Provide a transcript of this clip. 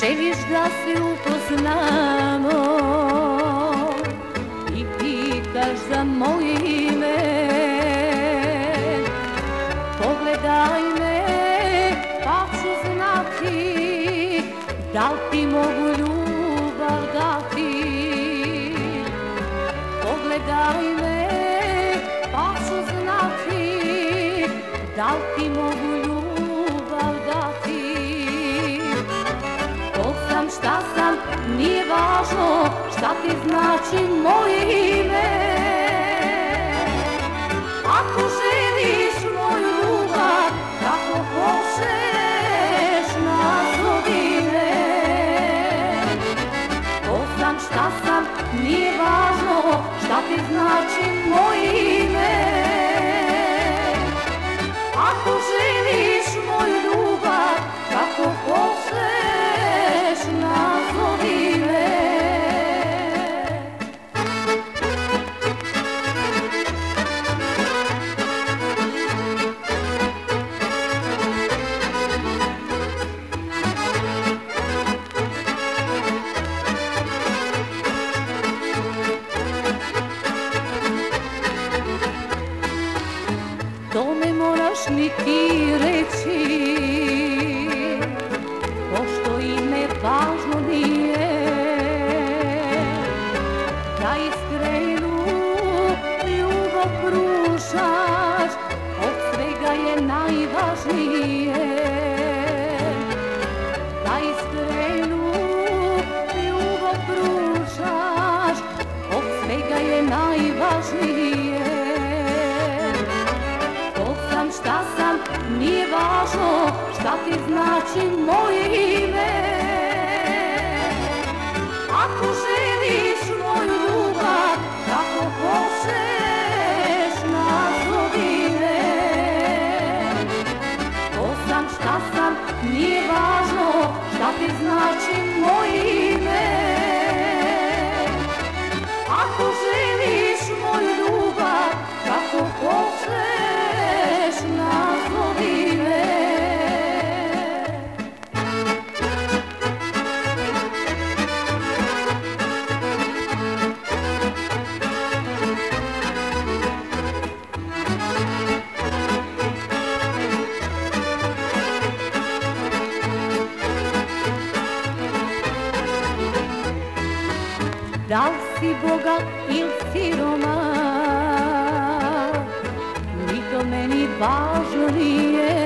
Želiš da se upoznamo i pitaš za moje ime. Pogledaj me pa ću znati da li ti mogu ljubav dati. Pogledaj me pa ću znati da li ti mogu ljubav dati. Ko sam, šta sam, nije važno, šta ti znači moje ime. Ako želiš moju ljubav, kako hoćeš nazovi me. Ko sam, šta sam, nije važno, šta ti znači moje ime. Ako želiš moju ljubav, kako hoćeš nazovi me. To ne moraš ni ti reći, pošto ime važno nije. Da iskrenu ljubav pružaš, od svega je najvažnije. Da iskrenu ljubav pružaš, od svega je najvažnije. Šta sam, nije važno, šta ti znači moje ime. Ako želiš moju ljubav, kako hoćeš nazovi me. Ko sam, šta sam, nije važno, šta ti znači moje ime. Ako želiš moju ljubav, kako hoćeš nazovi me. Da li si bogat ili siroma, ni to meni važno nije.